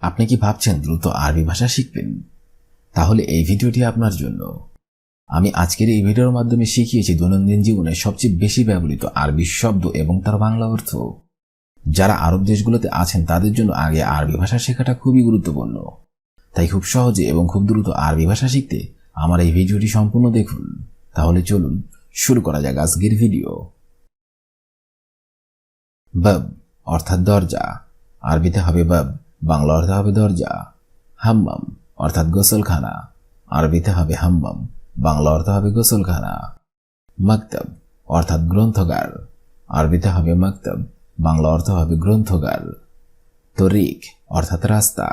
আপনি কি ভাবছেন দ্রুত আরবি ভাষা শিখবেন? তাহলে এই ভিডিওটি আপনার জন্য। আমি আজকের এই ভিডিওর মাধ্যমে শিখিয়েছি দৈনন্দিন জীবনে সবচেয়ে বেশি ব্যবহৃত আরবি শব্দ এবং তার বাংলা অর্থ। যারা আরব দেশগুলোতে আছেন তাদের জন্য আগে আরবি ভাষা শেখাটা খুবই গুরুত্বপূর্ণ। তাই খুব সহজে এবং খুব দ্রুত আরবি ভাষা শিখতে আমার এই ভিডিওটি সম্পূর্ণ দেখুন। তাহলে চলুন শুরু করা যাক আজকের ভিডিও। বাব অর্থাৎ দরজা, আরবিতে হবে বাব, বাংলা অর্থে হবে দরজা। হাম্মাম অর্থাৎ গোসলখানা, আরবিতে হবে হাম্মাম, বাংলা অর্থ হবে গোসলখানা। মাকতাব অর্থাৎ গ্রন্থগার, আরবিতে হবে মাকতাব, বাংলা অর্থ হবে গ্রন্থগার। তরিক অর্থাৎ রাস্তা,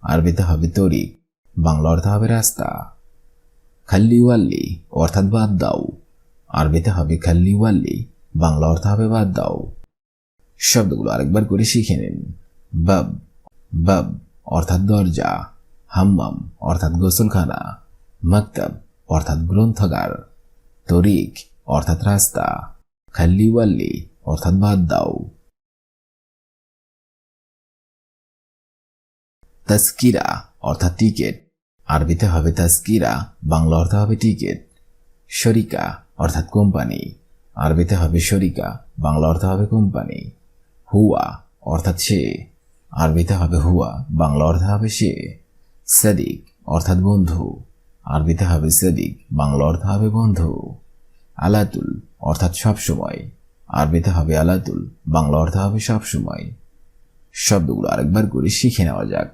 আরবিতে হবে তরিক, বাংলা অর্থ হবে রাস্তা। খাল্লিওয়াল্লি অর্থাৎ বাদ দাও, আরবিতে হবে খাল্লিওয়াল্লি, বাংলা অর্থ হবে বাদ দাও। শব্দগুলো আরেকবার করে শিখে নিন। বাব, বাব অর্থাৎ দরজা, হাম্মাম অর্থাৎ গোসলখানা, মাকতাব অর্থাৎ গ্রন্থগার, তরিক অর্থাৎ রাস্তা, খাল্লিওয়াল্লি অর্থাৎ বাদ দাও। তাজকিরা অর্থাৎ টিকেট, আরবিতে হবে তাজকিরা, বাংলা অর্থ হবে টিকেট। শরিকা অর্থাৎ কোম্পানি, আরবিতে হবে শরিকা, বাংলা অর্থ হবে কোম্পানি। হুয়া অর্থাৎ সে, আরবিতে হবে হুয়া, বাংলা অর্থ হবে সে। সাদিক অর্থাৎ বন্ধু, আরবিতে হবে সাদিক, বাংলা অর্থ হবে বন্ধু। আলাতুল অর্থাৎ সবসময়, আরবিতে হবে আলাতুল, বাংলা অর্থ হবে সবসময়। শব্দগুলো আরেকবার করে শিখে নেওয়া যাক।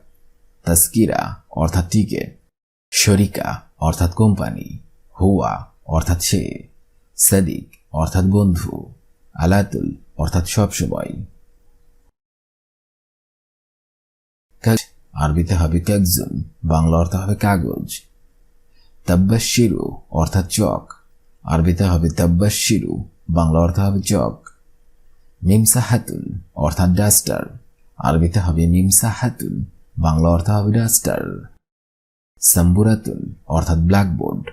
তাজকিরা অর্থাৎ টিকেট, শরিকা অর্থাৎ কোম্পানি, হুয়া অর্থাৎ সে, সাদিক অর্থাৎ বন্ধু, আলাতুল অর্থাৎ সবসময়। আরবিতে হবে কাগজুন, বাংলা অর্থ হবে কাগজ। তাব্বাশিরু অর্থাৎ চক, আরবিতে হবে তাব্বাশিরু, বাংলা অর্থ হবে চক। মিমসাহাতুন অর্থাৎ ডাস্টার, আরবিতে হবে মিমসাহাতুন, বাংলা অর্থ হবে ডাস্টার। সাম্বুরাতুন অর্থাৎ ব্ল্যাকবোর্ড,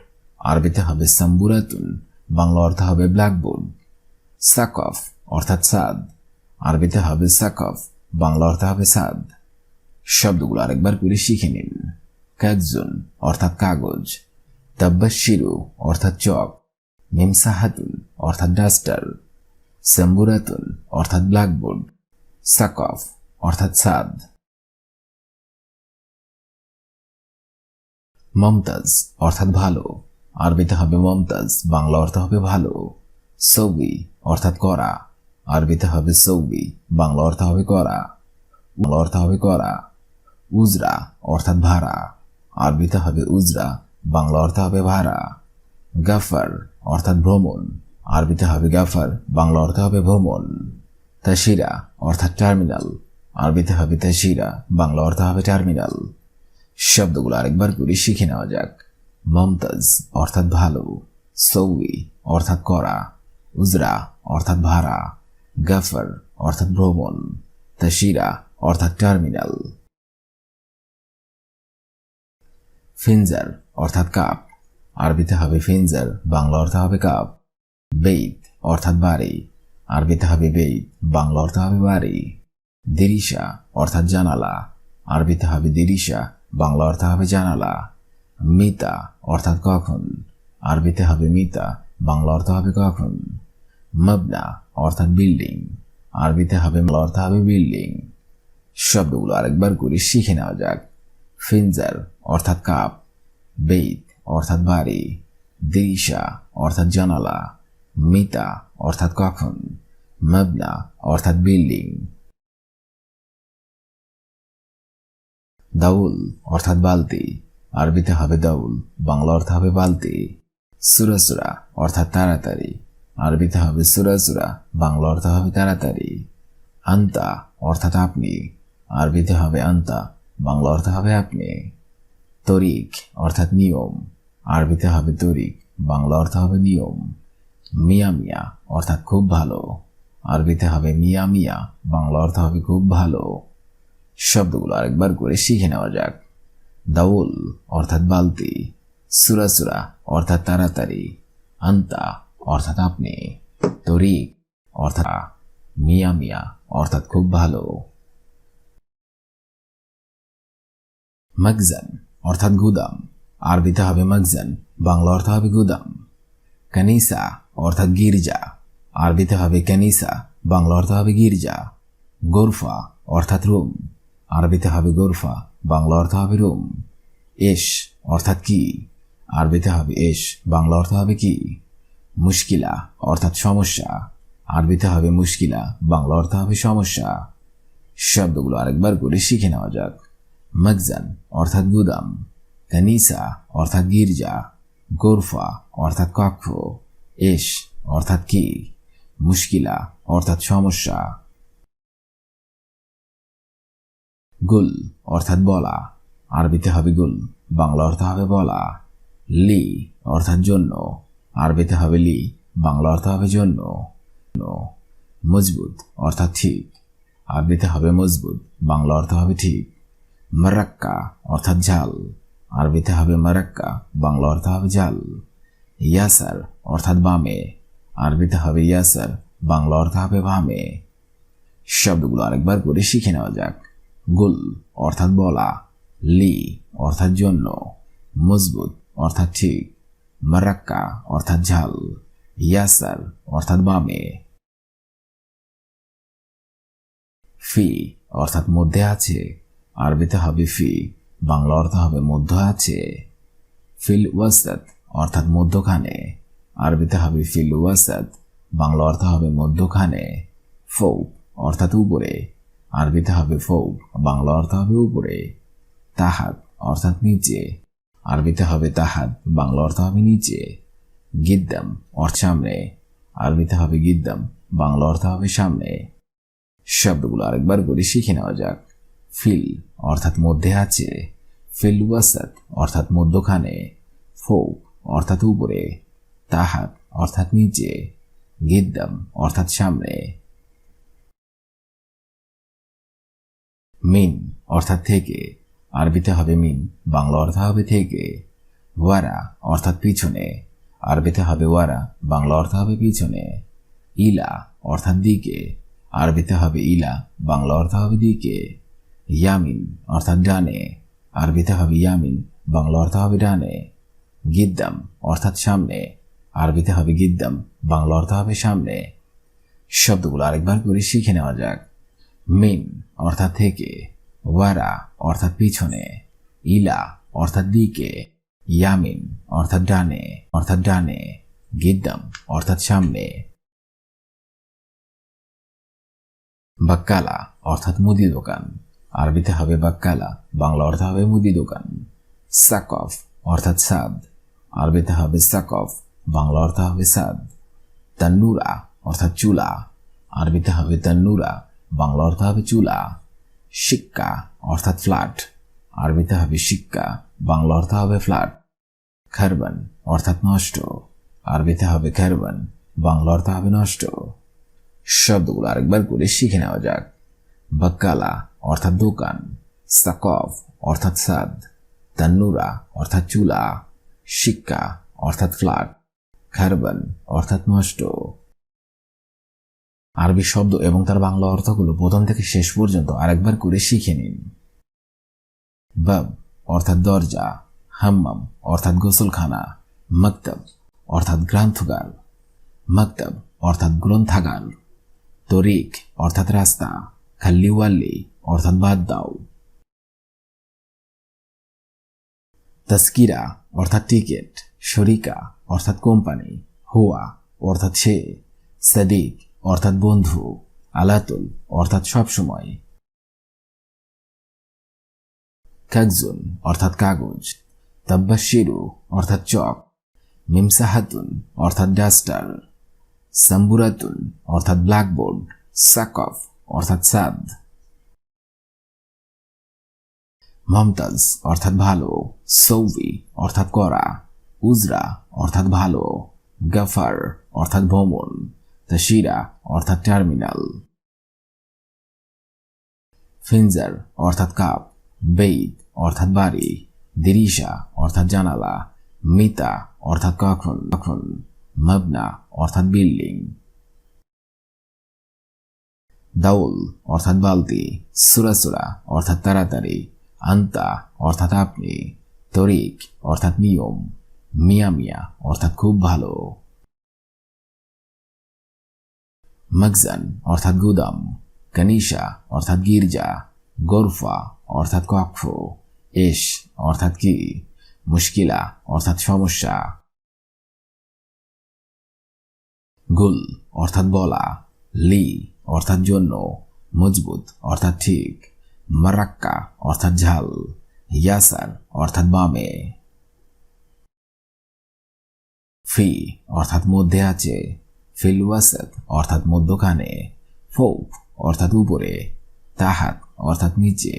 আরবিতে হবে সাম্বুরাতুন, বাংলা অর্থ হবে ব্ল্যাকবোর্ড। সাকফ অর্থাৎ সাদ, আরবিতে হবে সাকফ, বাংলা অর্থ হবে সাদ। শব্দগুলো আরেকবার করে শিখে নিন। কাগজুন অর্থাৎ কাগজ, তাব্বাশিরু অর্থাৎ চক, মিমসাহাতুন অর্থাৎ ডাস্টার, সাম্বুরাতুন অর্থাৎ ব্ল্যাকবোর্ড, সাকফ অর্থাৎ সাদ। মমতাজ অর্থাৎ ভালো, আরবিতে হবে মমতাজ, বাংলা অর্থ হবে ভালো। সৌবি অর্থাৎ করা, আরবিতে হবে সৌবি, বাংলা অর্থ হবে করা, বাংলা অর্থ হবে করা। উজরা অর্থাৎ ভাড়া, আরবিতে হবে উজরা, বাংলা অর্থ হবে ভাড়া। গাফার অর্থাৎ ভ্রমণ, আরবিতে হবে গাফার, বাংলা অর্থ হবে ভ্রমণ। তাশিরা অর্থাৎ টার্মিনাল, আরবিতে হবে তাশিরা, বাংলা অর্থ হবে টার্মিনাল। শব্দগুলো আরেকবার করে শিখে নেওয়া যাক। মমতাজ অর্থাৎ ভালো, সৌই অর্থাৎ করা, উজরা অর্থাৎ ভাড়া, গাফার অর্থাৎ ভ্রমণ, তাশিরা অর্থাৎ টার্মিনাল। ফিনজার অর্থাৎ কাপ, আরবিতে হবে ফিনজার, বাংলা অর্থ হবে কাপ। বেইত অর্থাৎ বাড়ি, আরবিতে হবে বেইত, বাংলা অর্থ হবে বাড়ি। দিরিশা অর্থাৎ জানালা, আরবিতে হবে দিরিশা, বাংলা অর্থ হবে জানালা। মিতা অর্থাৎ কখন, আরবিতে হবে মিতা, বাংলা অর্থ হবে কখন। মাবনা অর্থাৎ বিল্ডিং, আরবিতে হবে বাংলা অর্থ হবে বিল্ডিং। শব্দগুলো আরেকবার করে শিখে নেওয়া যাক। ফিনজার অর্থাৎ কাপ, বেইত অর্থাৎ বাড়ি, দিরিশা অর্থাৎ জানালা, মিতা অর্থাৎ কখন, মাবনা অর্থাৎ বিল্ডিং। দাউল অর্থাৎ বালতি, আরবিতে হবে দাউল, বাংলা অর্থ হবে বালতি। সুরাসুরা অর্থাৎ তাড়াতাড়ি, আরবিতে হবে সুরাসুরা, বাংলা অর্থ হবে তাড়াতাড়ি। আন্তা অর্থাৎ আপনি, আরবিতে হবে আন্তা, বাংলা অর্থ হবে আপনি। তরিক অর্থাৎ নিয়ম, আরবিতে হবে তরিক, বাংলা অর্থ হবে নিয়ম। মিয়া মিয়া অর্থাৎ খুব ভালো, আরবিতে হবে মিয়া মিয়া, বাংলা অর্থ হবে খুব ভালো। শব্দগুলো আরেকবার করে শিখে নেওয়া যাক। দাউল অর্থাৎ বালতি, সুরাসুরা অর্থাৎ তাড়াতাড়ি, আন্তা অর্থাৎ আপনি, তরিক অর্থাৎ, মিয়া মিয়া অর্থাৎ খুব ভালো। মাকজান অর্থাৎ গুদাম, আরবিতে হবে মাকজান, বাংলা অর্থ হবে গুদাম। কানিসা অর্থাৎ গির্জা, আরবিতে হবে কানিসা, বাংলা অর্থ হবে গির্জা। গোরফা অর্থাৎ রুম, আরবিতে হবে গোরফা, বাংলা অর্থ হবে রুম। এশ অর্থাৎ কি, আরবিতে হবে এশ, বাংলা অর্থ হবে কি। মুশকিলা অর্থাৎ সমস্যা, আরবিতে হবে মুশকিলা, বাংলা অর্থ হবে সমস্যা। শব্দগুলো আরেকবার করে শিখে নেওয়া যাক। মাকজান অর্থাৎ গুদাম, কানিসা অর্থাৎ গির্জা, গোরফা অর্থাৎ কক্ষ, এশ অর্থাৎ কি, মুশকিলা অর্থাৎ সমস্যা। গুল অর্থাৎ বলা, আরবিতে হবে গুল, বাংলা অর্থ হবে বলা। লি অর্থাৎ জন্য, আরবিতে হবে লি, বাংলা অর্থ হবে জন্য। মজবুত অর্থাৎ ঠিক, আরবিতে হবে মজবুত, বাংলা অর্থ হবে ঠিক। মারাক্কা অর্থাৎ ঝাল, আরবিতে হবে মারাক্কা, বাংলা অর্থ হবে ঝাল। ইয়াসার অর্থাৎ বামে, আরবিতে হবে ইয়াসার, বাংলা অর্থ হবে বামে। শব্দগুলো আরেকবার করে শিখে নেওয়া যাক। গুল অর্থাৎ বলা, লি অর্থাৎ জন্য, মজবুত অর্থাৎ ঠিক, মারাক্কা অর্থাৎ ঝাল, ইয়াসার অর্থাৎ বামে। ফি অর্থাৎ মধ্যে আছে, আরবিতে হবে ফি, বাংলা অর্থ হবে মধ্য আছে। ফিল ওয়াসাত অর্থাৎ মধ্যখানে, আরবিতে হবে ফিল ওয়াসাত, বাংলা অর্থ হবে মধ্যখানে। ফৌক অর্থাৎ উপরে, আরবিতে হবে ফৌক, বাংলা অর্থ হবে উপরে। তাহাত অর্থাৎ নিচে, আরবিতে হবে তাহাত, বাংলা অর্থ হবে নিচে। গিদ্দাম অর্থ সামনে, আরবিতে হবে গিদ্দাম, বাংলা অর্থ হবে সামনে। শব্দগুলো আরেকবার করে শিখে নেওয়া যাক। ফিল অর্থাৎ মধ্যে আছে, ফিল ওয়াসাত অর্থাৎ মধ্যখানে, ফৌক অর্থাৎ উপরে, তাহাত অর্থাৎ নিচে, গিদ্দাম অর্থাৎ সামনে। মিন অর্থাৎ থেকে, আরবিতে হবে মিন, বাংলা অর্থ হবে থেকে। ওয়ারা অর্থাৎ পিছনে, আরবিতে হবে ওয়ারা, বাংলা অর্থ হবে পিছনে। ইলা অর্থাৎ দিকে, আরবিতে হবে ইলা, বাংলা অর্থ হবে দিকে। ইয়ামিন অর্থাৎ ডানে, আরবিতে হবে ইয়ামিন, বাংলা অর্থ হবে ডানে। গিদ্দাম অর্থাৎ সামনে, আরবিতে হবে গিদ্দাম, বাংলা অর্থ হবে সামনে। শব্দগুলো আরেকবার করে শিখে নেওয়া যাক। মিন অর্থাৎ থেকে, ওয়ারা অর্থাৎ পিছনে, ইলা অর্থাৎ দিকে, ইয়ামিন অর্থাৎ ডানে, গিদ্দাম অর্থাৎ সামনে। বাক্কালা অর্থাৎ মুদি দোকান, আরবিতে হবে বাক্কালা, বাংলা অর্থ হবে মুদি দোকান। সাকফ অর্থাৎ সাদ, আরবিতে হবে সাকফ, বাংলা অর্থ হবে সাদ। তান্নুরা অর্থাৎ চুলা, আরবিতে হবে তান্নুরা, বাংলা অর্থ হবে চুলা। শিক্কা অর্থাৎ ফ্ল্যাট, আরবিতে হবে শিক্কা, বাংলা অর্থ হবে ফ্ল্যাট। খারবান অর্থাৎ নষ্ট, আরবিতে হবে খারবান, বাংলা অর্থ হবে নষ্ট। শব্দগুলো আরেকবার করে শিখে নেওয়া যাক। বাক্কালা অর্থাৎ দোকান, সাকফ অর্থাৎ সাদ, তান্নুরা অর্থাৎ চুলা, শিক্কা অর্থাৎ ফ্ল্যাট, খারবান অর্থাৎ নষ্ট। আরবি শব্দ এবং তার বাংলা অর্থগুলো প্রথম থেকে শেষ পর্যন্ত আরেকবার করে শিখে নিন। বাব অর্থাৎ দরজা, হাম্মাম অর্থাৎ গোসলখানা, মক্তব অর্থাৎ গ্রন্থাগার, মক্তব অর্থাৎ গ্রন্থাগার। তরিক অর্থাৎ রাস্তা, খাল্লিওয়াল্লি অর্থাৎ বাদ দাও। তাস্কিরা অর্থাৎ টিকিট, শরিকা অর্থাৎ কোম্পানি, হুয়া অর্থাৎ সে, সাদিক অর্থাৎ বন্ধু, আলাতুল অর্থাৎ সবসময়। কাগজুন অর্থাৎ কাগজ, তাব্বাশিরু অর্থাৎ চক, মিমসাহাতুন অর্থাৎ ডাস্টার, সাম্বুরাতুন অর্থাৎ ব্ল্যাকবোর্ড, সাকফ অর্থাৎ সাদ। মমতাজ অর্থাৎ ভালো, সৌভি অর্থাৎ করা, উজরা অর্থাৎ ভালো, গাফার অর্থাৎ ভ্রমণ, তাশিরা অর্থাৎ টার্মিনাল। ফিনজার অর্থাৎ কাপ, বেইত অর্থাৎ বাড়ি, দিরিশা অর্থাৎ জানালা, মিতা অর্থাৎ কখন, মাবনা অর্থাৎ বিল্ডিং। দাউল অর্থাৎ বালতি, সুরাসুরা অর্থাৎ তাড়াতাড়ি, আন্তা অর্থাৎ আপনি, তরিক অর্থাৎ নিয়ম, মিয়া মিয়া অর্থাৎ খুব ভালো, মখজান অর্থাৎ গুদাম, কনিশা অর্থাৎ গির্জা, গোরফা অর্থাৎ কক্ষ, এশ অর্থাৎ কি, মুশকিলা অর্থাৎ সমস্যা, গুল অর্থাৎ বলা, লি অর্থাৎ জন্য, মজবুত অর্থাৎ ঠিক, মারাক্কা অর্থাৎ ঝাল, ইয়াসার অর্থাৎ বামে, ফি অর্থাৎ মধ্যে আছে, ফিল ওয়াসাত অর্থাৎ মধ্যখানে, ফৌক অর্থাৎ উপরে, তাহাত অর্থাৎ নিচে,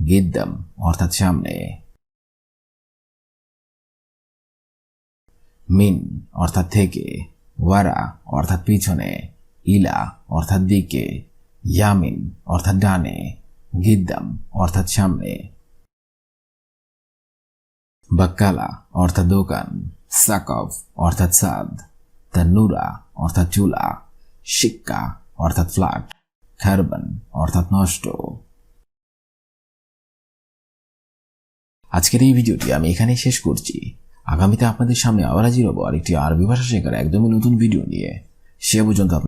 গিদ্দাম অর্থাৎ সামনে, মিন অর্থাৎ থেকে, ওয়ারা অর্থাৎ পিছনে, ইলা অর্থাৎ দিকে, ইয়ামিন অর্থাৎ ডানে, গিদ্দাম অর্থাৎ সামনে, বাক্কালা অর্থাৎ দোকান, সাকফ অর্থাৎ ছাদ, তান্নুরা অর্থাৎ চুলা, শিক্কা অর্থাৎ ফ্ল্যাট, খারবান অর্থাৎ নষ্ট। আজকের এই ভিডিওটি আমি এখানেই শেষ করছি। আগামীতে আপনাদের সামনে আবার হাজির হব আরেকটি আরবি ভাষা শেখার একদমই নতুন ভিডিও নিয়ে। সে পর্যন্ত